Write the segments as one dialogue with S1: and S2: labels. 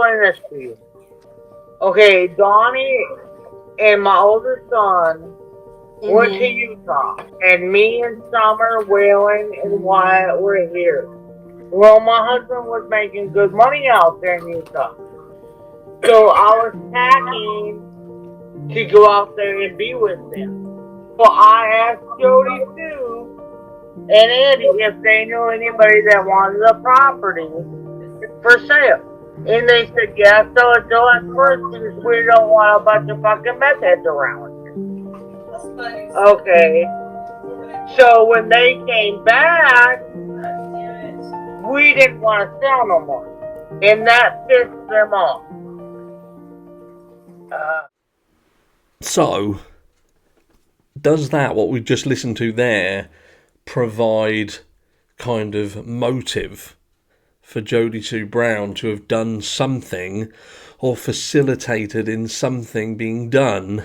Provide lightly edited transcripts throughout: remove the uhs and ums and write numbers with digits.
S1: explain this to you. Okay, Donnie and my oldest son went to Utah, and me and Summer, Waylon, and Wyatt were here. Well, my husband was making good money out there in Utah. So I was packing to go out there and be with them. So I asked Jodisue and Andy if they knew anybody that wanted the property for sale. And they said, yeah, so it's us first because we don't want a bunch of fucking meth heads around. Okay. So when they came back, we didn't want to sell no more. And that pissed them off.
S2: So, does that, what we've just listened to there, provide kind of motive for Jodisue Brown to have done something or facilitated in something being done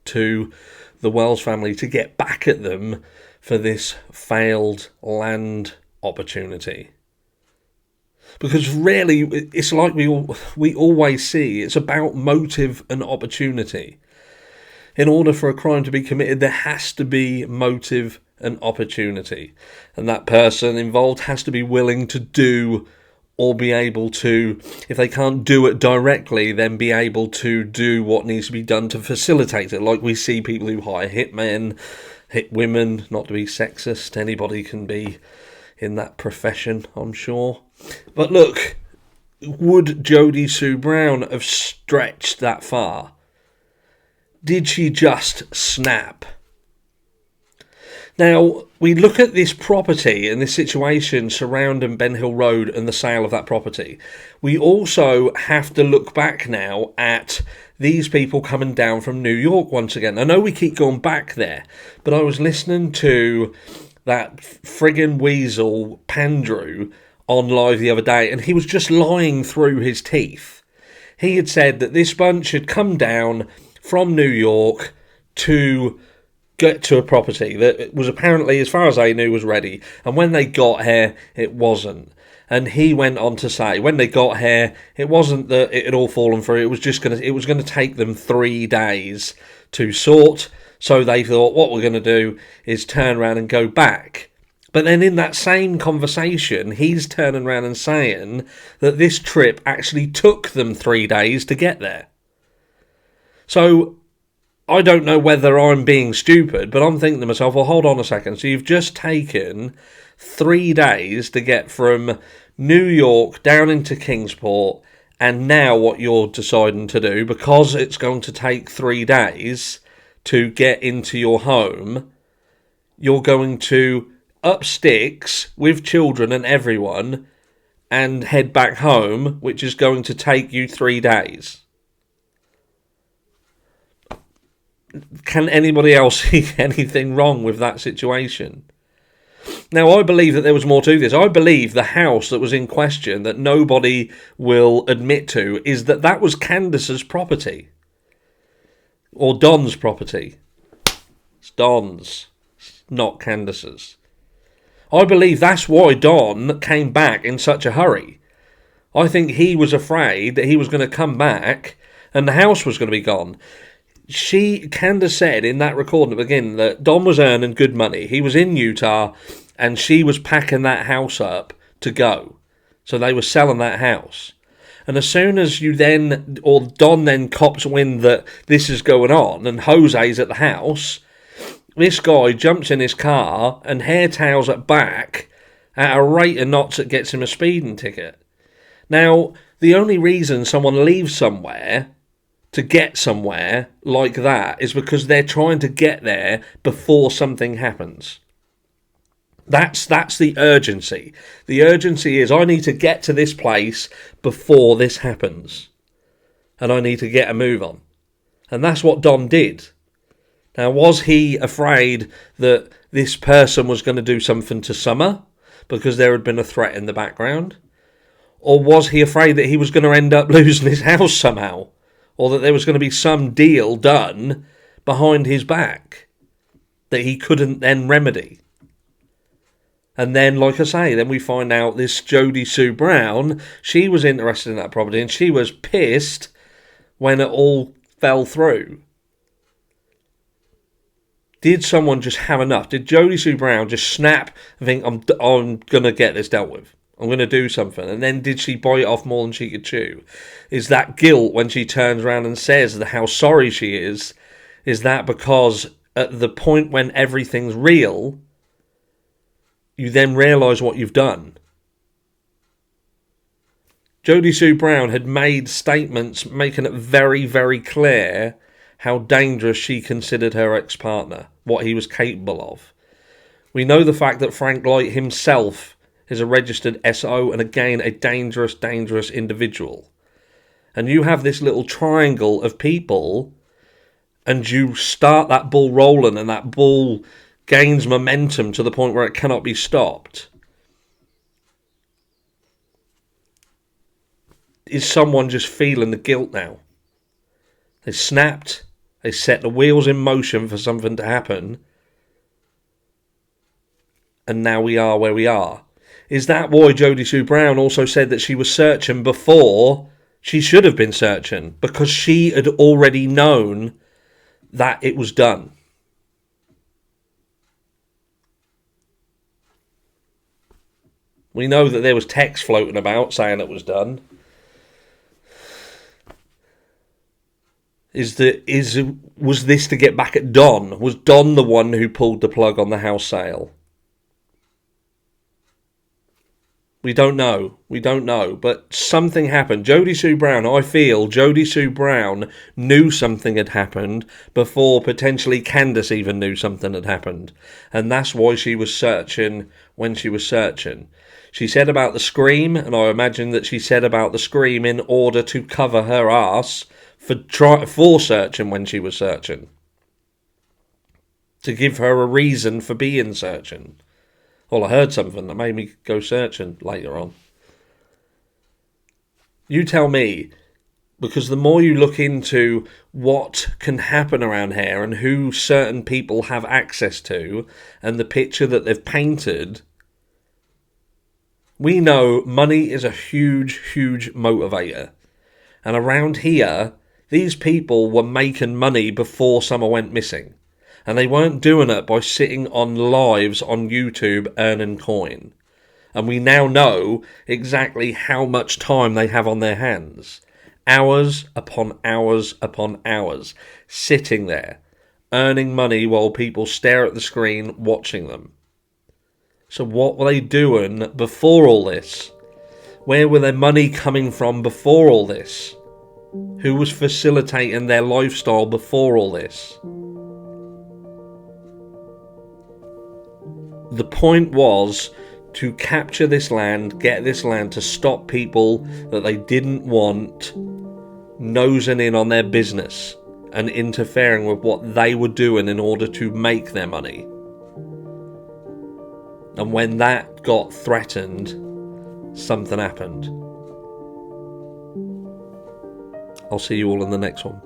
S2: to the Wells family to get back at them for this failed land opportunity? Because really, it's like we always see, it's about motive and opportunity. In order for a crime to be committed, there has to be motive and opportunity. And that person involved has to be willing to do or be able to, if they can't do it directly, then be able to do what needs to be done to facilitate it. Like we see people who hire hitmen, hit women, not to be sexist, anybody can be in that profession, I'm sure. But look, would Jodisue Brown have stretched that far? Did she just snap? Now, we look at this property and this situation surrounding Ben Hill Road and the sale of that property. We also have to look back now at these people coming down from New York once again. I know we keep going back there, but I was listening to that friggin' weasel, Pandrew, on live the other day, and he was just lying through his teeth. He had said that this bunch had come down from New York to get to a property that was apparently, as far as I knew, was ready. And when they got here, it wasn't. And he went on to say, when they got here, it wasn't that it had all fallen through. It was gonna take them 3 days to sort. So they thought, what we're going to do is turn around and go back. But then in that same conversation, he's turning around and saying that this trip actually took them 3 days to get there. So I don't know whether I'm being stupid, but I'm thinking to myself, well, hold on a second. So you've just taken 3 days to get from New York down into Kingsport, and now what you're deciding to do, because it's going to take 3 days to get into your home, you're going to up sticks with children and everyone and head back home, which is going to take you 3 days. Can anybody else see anything wrong with that situation? Now, I believe that there was more to this. I believe the house that was in question, that nobody will admit to, is that was Candace's property. Or Don's property. It's Don's, not Candace's. I believe that's why Don came back in such a hurry. I think he was afraid that he was going to come back and the house was going to be gone. Candace said in that recording at the beginning that Don was earning good money. He was in Utah and she was packing that house up to go. So they were selling that house. And as soon as Don then cops wind that this is going on and Jose's at the house, this guy jumps in his car and hairtails it back at a rate of knots that gets him a speeding ticket. Now, the only reason someone leaves somewhere to get somewhere like that is because they're trying to get there before something happens. That's the urgency. The urgency is I need to get to this place before this happens. And I need to get a move on. And that's what Don did. Now, was he afraid that this person was going to do something to Summer because there had been a threat in the background? Or was he afraid that he was going to end up losing his house somehow? Or that there was going to be some deal done behind his back that he couldn't then remedy? And then, like I say, then we find out this Jodisue Brown, she was interested in that property and she was pissed when it all fell through. Did someone just have enough? Did Jodisue Brown just snap and think, I'm going to get this dealt with? I'm going to do something. And then did she bite off more than she could chew? Is that guilt when she turns around and says how sorry she is? Is that because at the point when everything's real, you then realise what you've done? Jodisue Brown had made statements making it very, very clear how dangerous she considered her ex-partner, what he was capable of. We know the fact that Frank Light himself is a registered SO and again a dangerous, dangerous individual. And you have this little triangle of people and you start that ball rolling and that ball gains momentum to the point where it cannot be stopped. Is someone just feeling the guilt now? They snapped, they set the wheels in motion for something to happen, and now we are where we are. Is that why Jodisue Brown also said that she was searching before she should have been searching? Because she had already known that it was done. We know that there was text floating about saying it was done. Was this to get back at Don? Was Don the one who pulled the plug on the house sale? We don't know. But something happened. Jodisue Brown, I feel Jodisue Brown knew something had happened before potentially Candace even knew something had happened. And that's why she was searching when she was searching. She said about the scream, and I imagine that she said about the scream in order to cover her ass for searching when she was searching. To give her a reason for being searching. Well, I heard something that made me go searching later on. You tell me, because the more you look into what can happen around here and who certain people have access to and the picture that they've painted, we know money is a huge, huge motivator. And around here, these people were making money before Summer went missing. And they weren't doing it by sitting on lives on YouTube earning coin. And we now know exactly how much time they have on their hands. Hours upon hours upon hours. Sitting there, earning money while people stare at the screen watching them. So what were they doing before all this? Where were their money coming from before all this? Who was facilitating their lifestyle before all this? The point was to capture this land, get this land, to stop people that they didn't want nosing in on their business and interfering with what they were doing in order to make their money. And when that got threatened, something happened. I'll see you all in the next one.